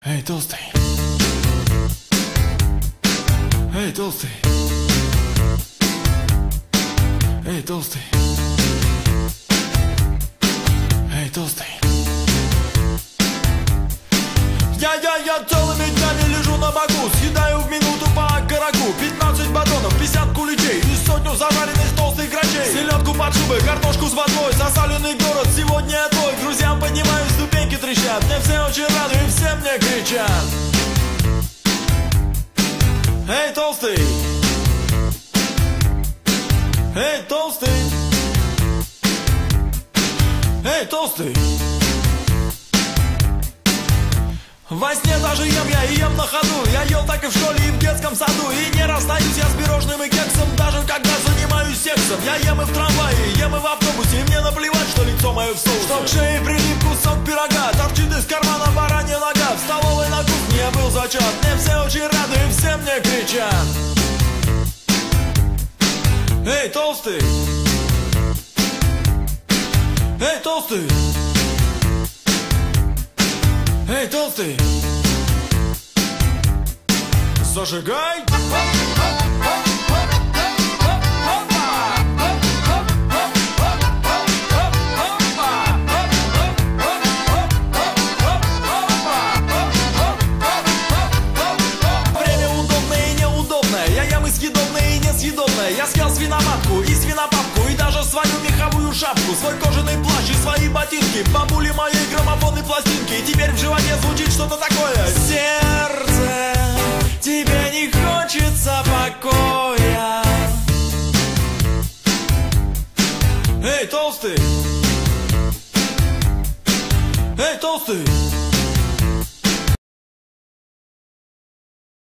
Эй, толстый! Эй, толстый! Эй, толстый! Эй, толстый! Я целыми днями лежу на боку, съедаю в минуту по окороку 15 батонов, 50 куличей и сотню зажаренных толстых грачей. Селедку под шубой, картошку с водой, засаленный город, сегодня я твой. К друзьям поднимаюсь, ступеньки трещат, мне все очень рады и все мне кричат. Эй, толстый! Эй, толстый! Эй, толстый! Во сне даже ем я и ем на ходу. Я ел так и в школе, и в детском саду. И не расстаюсь я с пирожным и кексом, даже когда занимаюсь сексом. Я ем и в трамвае, ем и в автобусе. И мне наплевать, что лицо мое в соусе. Что к шее прилип кусок пирога, торчит из кармана баранья нога. В столовой на кухне я был зачат, мне все очень рады и все мне кричат. Эй, толстый! Эй, толстый! Эй, толстый! Зажигай! Время удобное и неудобное, я ем и съедобное и несъедобное. Я съел свиноматку и свинопапку, и даже свою меховую шапку, свой кожаный плащ и свои ботинки, бабули моей граммофон и пластинки. И теперь в животе звучит что-то такое. Сердце, тебе не хочется покоя. Эй, толстый! Эй, толстый!